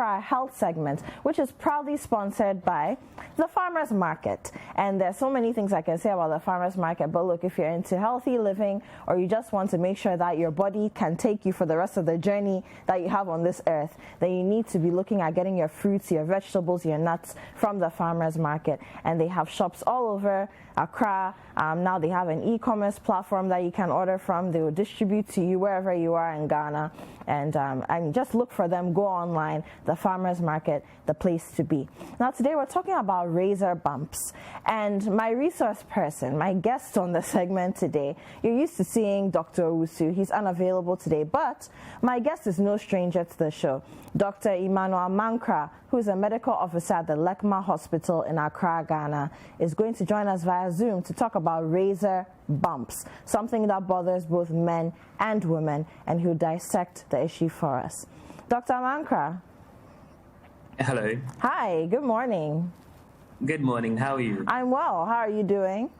for our health segment, which is proudly sponsored by the Farmers Market. And there's so many things I can say about the Farmers Market, but look, if you're into healthy living or you just want to make sure that your body can take you for the rest of the journey that you have on this earth, then you need to be looking at getting your fruits, your vegetables, your nuts from the Farmers Market. And they have shops all over Accra. Now they have an e-commerce platform that you can order from. They will distribute to you wherever you are in Ghana, and just look for them. Go online. The Farmers Market, the place to be. Now today we're talking about razor bumps, and my resource person, my guest on the segment today, you're used to seeing Dr. Owusu. He's unavailable today, but my guest is no stranger to the show. Dr. Emmanuel Amankrah, who is a medical officer at the Lekma Hospital in Accra, Ghana, is going to join us via Zoom to talk about razor bumps, something that bothers both men and women, and he'll dissect the issue for us. Dr. Amankrah. Hello. Hi, good morning. Good morning, how are you? I'm well, how are you doing?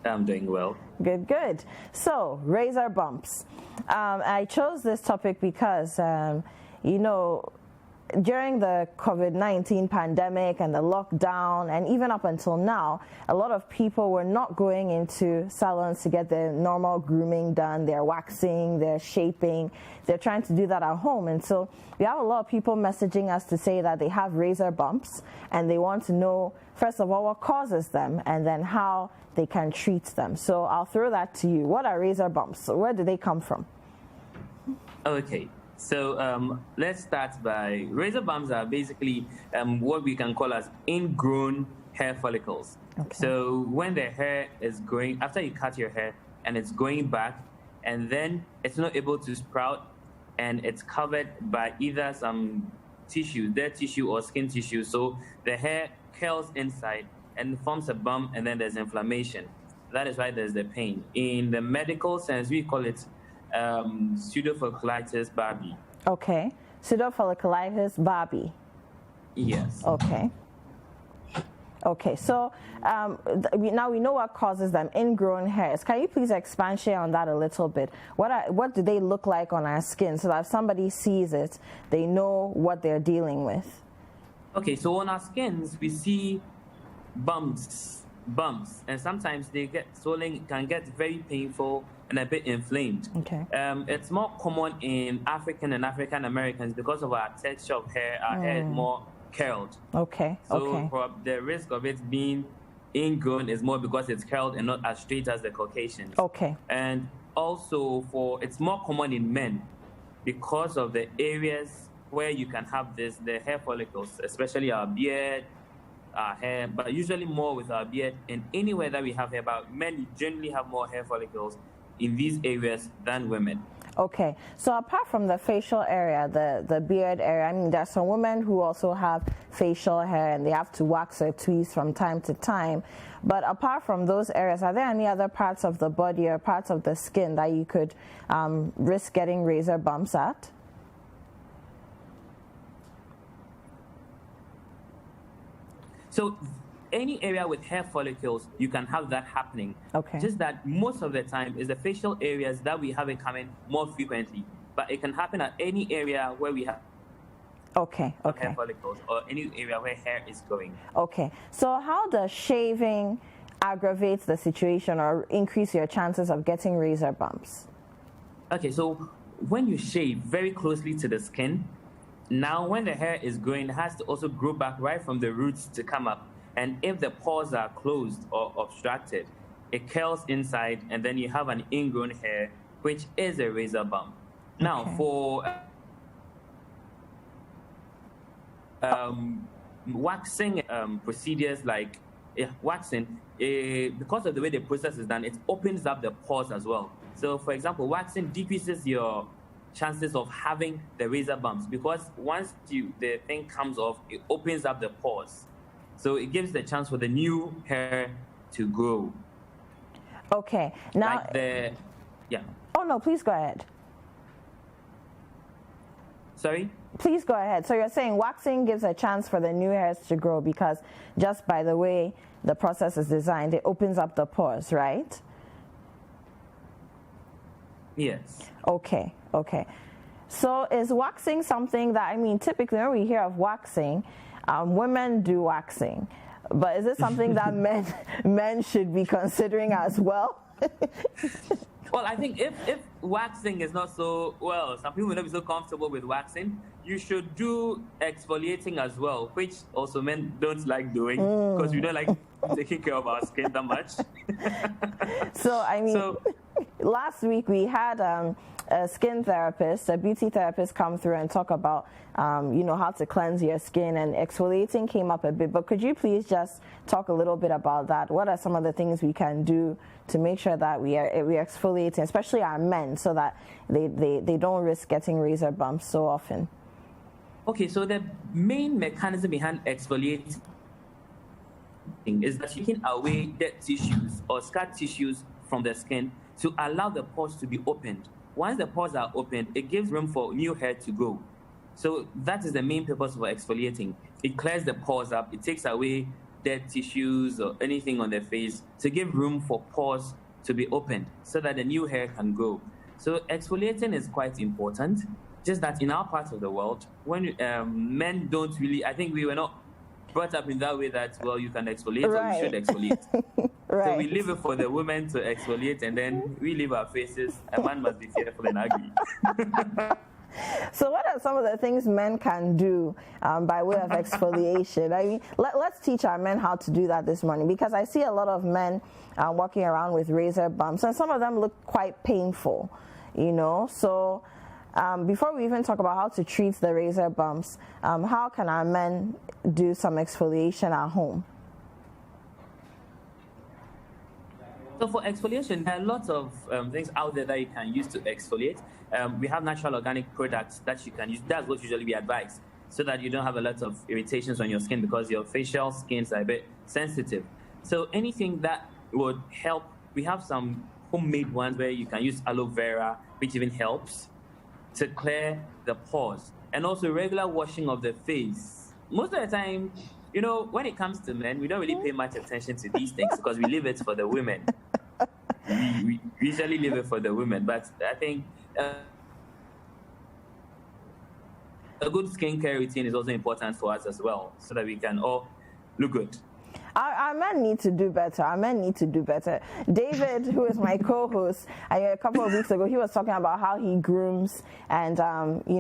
I'm doing well. Good, good. So, razor bumps. I chose this topic because, you know, during the COVID-19 pandemic and the lockdown, and even up until now, a lot of people were not going into salons to get their normal grooming done, their waxing, their shaping. They're trying to do that at home. And so we have a lot of people messaging us to say that they have razor bumps and they want to know, first of all, what causes them and then how they can treat them. So I'll throw that to you. What are razor bumps? Where do they come from? Okay. So let's start by razor bumps are basically what we can call as ingrown hair follicles. Okay. So when the hair is growing, after you cut your hair and it's going back and then it's not able to sprout and it's covered by either some tissue, dead tissue or skin tissue. So the hair curls inside and forms a bump and then there's inflammation. That is why there's the pain. In the medical sense, we call it pseudofolliculitis barbae. Okay. Pseudofolliculitis barbae. Yes. Okay. Okay. So now we know what causes them, ingrown hairs. Can you please expand on that a little bit? What do they look like on our skin so that if somebody sees it, they know what they're dealing with? Okay. So on our skins, we see bumps, and sometimes they get swollen, can get very painful and a bit inflamed. Okay. It's more common in African and African Americans because of our texture of hair. Our hair is more curled. Okay. So the risk of it being ingrown is more because it's curled and not as straight as the Caucasians. Okay. And also it's more common in men because of the areas where you can have the hair follicles, especially our beard, our hair, but usually more with our beard and anywhere that we have hair. But men generally have more hair follicles in these areas than women. Okay, so apart from the facial area, the beard area, I mean, there are some women who also have facial hair and they have to wax or tweeze from time to time. But apart from those areas, are there any other parts of the body or parts of the skin that you could risk getting razor bumps at? So any area with hair follicles, you can have that happening. Okay. Just that most of the time is the facial areas that we have it coming more frequently. But it can happen at any area where we have hair follicles or any area where hair is growing. Okay. So how does shaving aggravate the situation or increase your chances of getting razor bumps? Okay, so when you shave very closely to the skin, now when the hair is growing, it has to also grow back right from the roots to come up. And if the pores are closed or obstructed, it curls inside and then you have an ingrown hair, which is a razor bump. Now, for waxing procedures like waxing, because of the way the process is done, it opens up the pores as well. So, for example, waxing decreases your chances of having the razor bumps because once the thing comes off, it opens up the pores. So it gives the chance for the new hair to grow. Okay. Now, Oh, no, please go ahead. Sorry? Please go ahead. So you're saying waxing gives a chance for the new hairs to grow because just by the way the process is designed, it opens up the pores, right? Yes. Okay. So is waxing something that, I mean, typically when we hear of waxing, women do waxing. But is it something that men should be considering as well? Well, I think if waxing is not so, well, some people may not be so comfortable with waxing, you should do exfoliating as well, which also men don't like doing because we don't like taking care of our skin that much. So, I mean, last week we had a skin therapist, a beauty therapist come through and talk about, how to cleanse your skin, and exfoliating came up a bit. But could you please just talk a little bit about that? What are some of the things we can do to make sure that we are exfoliating, especially our men, so that they don't risk getting razor bumps so often? Okay, so the main mechanism behind exfoliating is that taking away dead tissues or scar tissues from the skin to allow the pores to be opened. Once the pores are opened, it gives room for new hair to grow. So that is the main purpose of exfoliating. It clears the pores up. It takes away dead tissues or anything on the face to give room for pores to be opened so that the new hair can grow. So exfoliating is quite important. Just that in our part of the world, when men don't really, I think we were not brought up in that way that, well, you can exfoliate or you should exfoliate. Right. So we leave it for the women to exfoliate, and then we leave our faces. A man must be fearful and ugly. So what are some of the things men can do by way of exfoliation? I mean, let's teach our men how to do that this morning, because I see a lot of men walking around with razor bumps, and some of them look quite painful, So before we even talk about how to treat the razor bumps, how can our men do some exfoliation at home? So for exfoliation, there are lots of things out there that you can use to exfoliate. We have natural organic products that you can use. That's what usually we advise, so that you don't have a lot of irritations on your skin, because your facial skins are a bit sensitive. So anything that would help, we have some homemade ones where you can use aloe vera, which even helps to clear the pores, and also regular washing of the face. Most of the time, when it comes to men, we don't really pay much attention to these things because we leave it for the women. We usually leave it for the women, but I think a good skincare routine is also important for us as well, so that we can all look good. Our men need to do better. Our men need to do better. David, who is my co-host, a couple of weeks ago, he was talking about how he grooms and,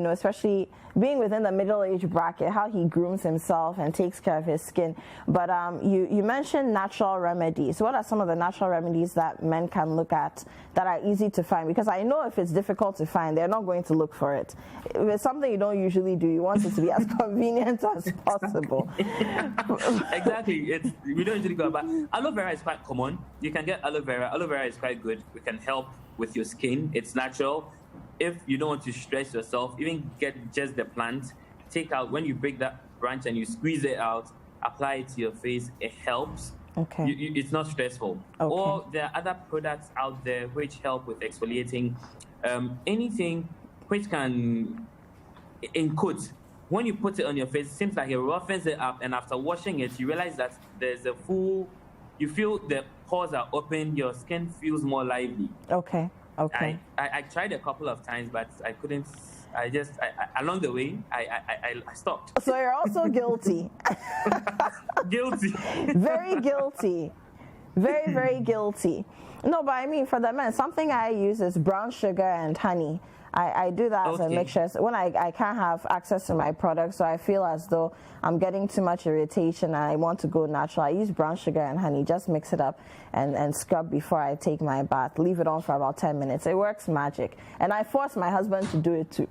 especially being within the middle-age bracket, how he grooms himself and takes care of his skin. But you mentioned natural remedies. What are some of the natural remedies that men can look at that are easy to find? Because I know if it's difficult to find, they're not going to look for it. If it's something you don't usually do, you want it to be as convenient as possible. Exactly. We don't usually go about. Aloe vera is quite common. You can get aloe vera. Aloe vera is quite good. It can help with your skin. It's natural. If you don't want to stress yourself, even get just the plant. Take out, when you break that branch and you squeeze it out, apply it to your face. It helps. Okay. It's not stressful. Okay. Or there are other products out there which help with exfoliating. Anything which can, in quotes, when you put it on your face, it seems like it roughens it up, and after washing it, you realize that you feel the pores are open, your skin feels more lively. Okay. I tried a couple of times, but I couldn't. Along the way, I stopped. So you're also guilty. Guilty. Very guilty. Very, very guilty. No, but I mean, for the men, something I use is brown sugar and honey. I do that as a mixture. So when I can't have access to my product, so I feel as though I'm getting too much irritation and I want to go natural, I use brown sugar and honey, just mix it up and scrub before I take my bath. Leave it on for about 10 minutes. It works magic. And I force my husband to do it too.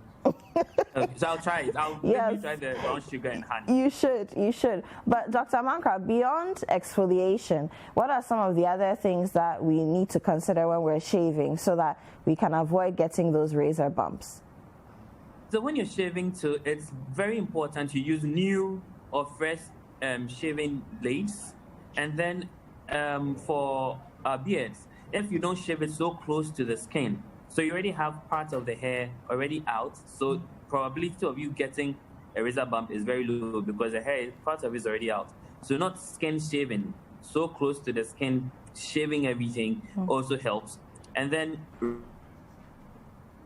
So I'll try it. I'll try the brown sugar and honey. You should. But Dr. Amankrah, beyond exfoliation, what are some of the other things that we need to consider when we're shaving so that we can avoid getting those razor bumps? So when you're shaving too, it's very important to use new or fresh shaving blades. And then for our beards, if you don't shave it so close to the skin, so you already have part of the hair already out, so probability of you getting a razor bump is very low because the hair, part of it is already out. So not skin shaving, so close to the skin, shaving everything also helps. And then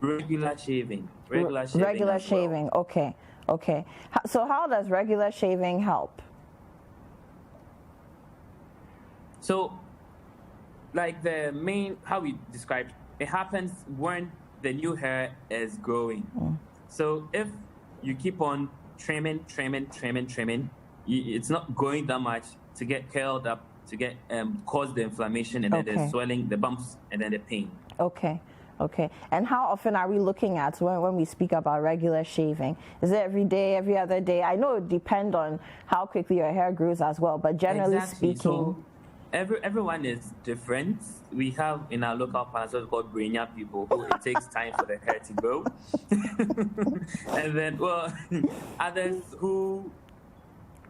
Regular shaving. Regular shaving. Well. Okay. So how does regular shaving help? So, like how we described, it happens when the new hair is growing. So if you keep on trimming, it's not growing that much to get curled up, to get cause the inflammation, and then the swelling, the bumps, and then the pain. Okay. And how often are we looking at when we speak about regular shaving? Is it every day, every other day? I know it depends on how quickly your hair grows as well, but generally speaking. So everyone is different. We have in our local parts what's called Brainia people, who it takes time for the hair to grow. And then, others who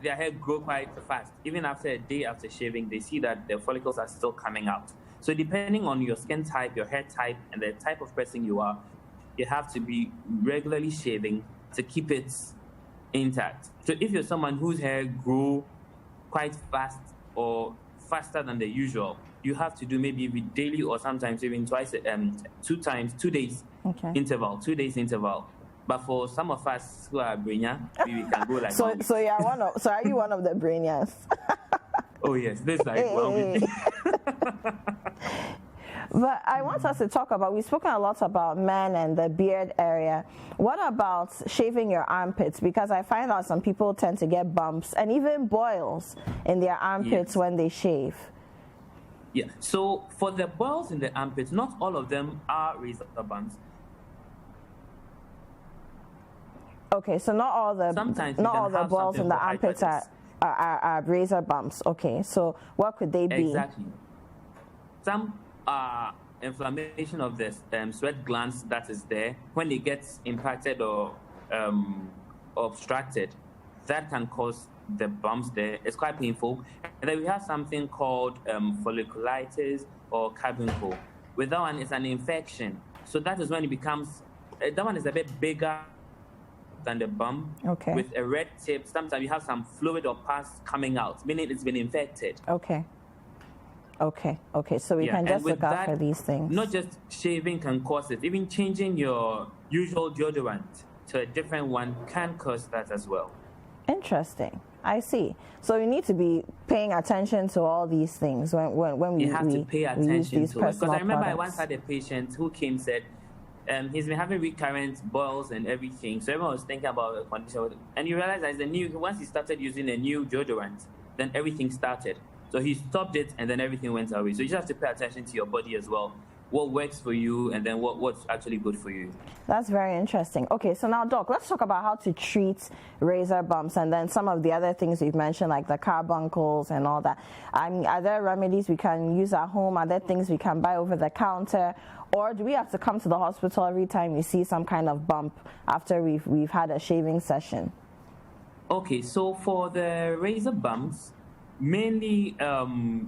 their hair grow quite fast. Even after a day after shaving, they see that the follicles are still coming out. So depending on your skin type, your hair type, and the type of person you are, you have to be regularly shaving to keep it intact. So if you're someone whose hair grow quite fast or faster than the usual, you have to do maybe daily or sometimes even twice, 2 days interval, 2 days interval. But for some of us who are Brainia, we can go like so are you one of the Brainias? Oh yes, this is like 1 week. But I want us to talk about, we've spoken a lot about men and the beard area. What about shaving your armpits? Because I find out some people tend to get bumps and even boils in their armpits when they shave. Yeah, so for the boils in the armpits, not all of them are razor bumps. Okay, so not all the boils in the armpits are razor bumps. Okay, so what could they be? Exactly. Some are inflammation of the sweat glands that is there. When it gets impacted or obstructed, that can cause the bumps there. It's quite painful. And then we have something called folliculitis or carbuncle. With that one, it's an infection. So that is when it becomes, that one is a bit bigger than the bump with a red tip. Sometimes you have some fluid or pus coming out, meaning it's been infected. Okay, so we can just look out for these things. Not just shaving can cause it. Even changing your usual deodorant to a different one can cause that as well. Interesting. I see. So you need to be paying attention to all these things when we have to pay attention to it. Because I remember products. I once had a patient who came said he's been having recurrent boils and everything. So everyone was thinking about a condition, and you realize that once he started using a new deodorant, then everything started. So he stopped it, and then everything went away. So you just have to pay attention to your body as well. What works for you, and then what's actually good for you. That's very interesting. Okay, so now, Doc, let's talk about how to treat razor bumps, and then some of the other things you've mentioned, like the carbuncles and all that. I mean, are there remedies we can use at home? Are there things we can buy over the counter? Or do we have to come to the hospital every time we see some kind of bump after we've had a shaving session? Okay, so for the razor bumps, mainly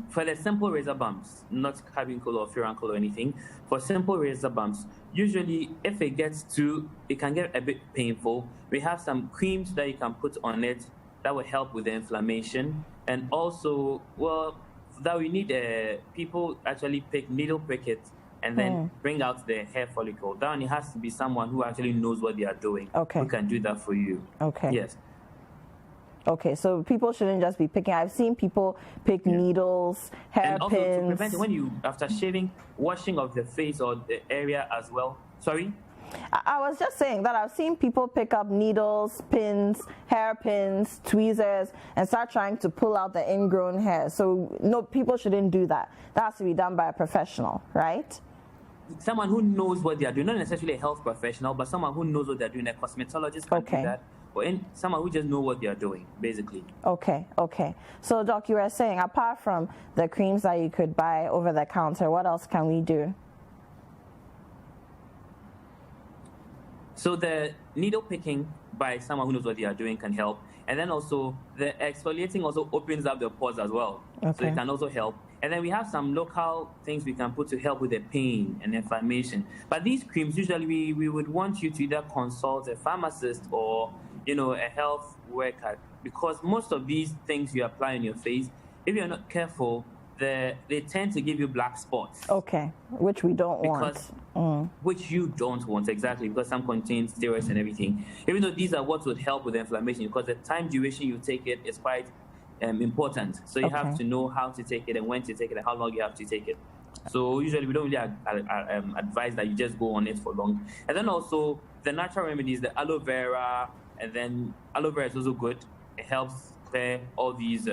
for the simple razor bumps, not carbuncle or furuncle or anything, for simple razor bumps, usually if it can get a bit painful. We have some creams that you can put on it that will help with the inflammation. And also, that we need people actually needle prick it and then bring out the hair follicle. That one, it has to be someone who actually knows what they are doing, who can do that for you. Okay. Yes. Okay, so people shouldn't just be picking. I've seen people pick needles, hairpins. And also to prevent when you, after shaving, washing of the face or the area as well. Sorry? I was just saying that I've seen people pick up needles, pins, hairpins, tweezers, and start trying to pull out the ingrown hair. So no, people shouldn't do that. That has to be done by a professional, right? Someone who knows what they are doing, not necessarily a health professional, but someone who knows what they're doing. A cosmetologist can do that. Or someone who just know what they are doing, basically. Okay. So, Doc, you were saying, apart from the creams that you could buy over the counter, what else can we do? So the needle picking by someone who knows what they are doing can help. And then also, the exfoliating also opens up the pores as well. So it can also help. And then we have some local things we can put to help with the pain and inflammation. But these creams, usually we would want you to either consult a pharmacist or a health worker, because most of these things you apply on your face, if you're not careful, they tend to give you black spots. Okay, which we don't want. Which you don't want, exactly, because some contain steroids and everything. Even though these are what would help with inflammation, because the time duration you take it is quite important. So you have to know how to take it and when to take it and how long you have to take it. So usually we don't really advise that you just go on it for long. And then also the natural remedies, the aloe vera, and then aloe vera is also good. It helps clear all these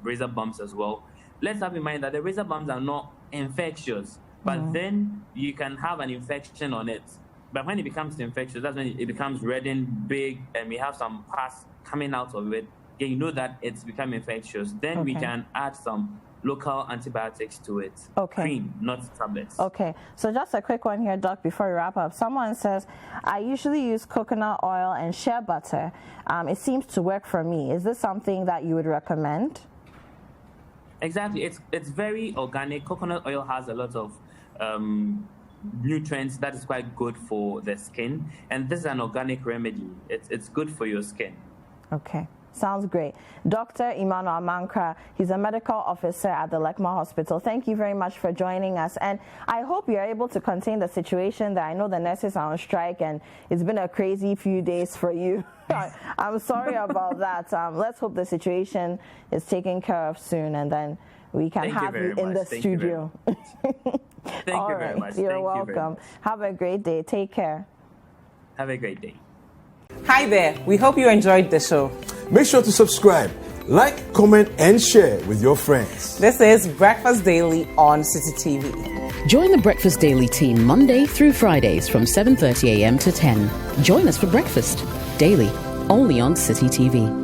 razor bumps as well. Let's have in mind that the razor bumps are not infectious, but then you can have an infection on it. But when it becomes infectious, that's when it becomes reddened, big, and we have some pus coming out of it. Then you know that it's become infectious. Then we can add some local antibiotics to it. Cream, not tablets. Okay, so just a quick one here, Doc, before we wrap up. Someone says, I usually use coconut oil and shea butter. It seems to work for me. Is this something that you would recommend? Exactly. It's very organic. Coconut oil has a lot of nutrients that is quite good for the skin. And this is an organic remedy. It's good for your skin. Okay. Sounds great. Dr. Emmanuel Amankrah, he's a medical officer at the Lekma Hospital. Thank you very much for joining us. And I hope you're able to contain the situation that I know the nurses are on strike and it's been a crazy few days for you. I'm sorry about that. Let's hope the situation is taken care of soon and then we can have you in the studio. Thank you very much. You're welcome. Have a great day. Take care. Have a great day. Hi there. We hope you enjoyed the show. Make sure to subscribe, like, comment, and share with your friends. This is Breakfast Daily on City TV. Join the Breakfast Daily team Monday through Fridays from 7:30 a.m. to 10. Join us for breakfast daily, only on City TV.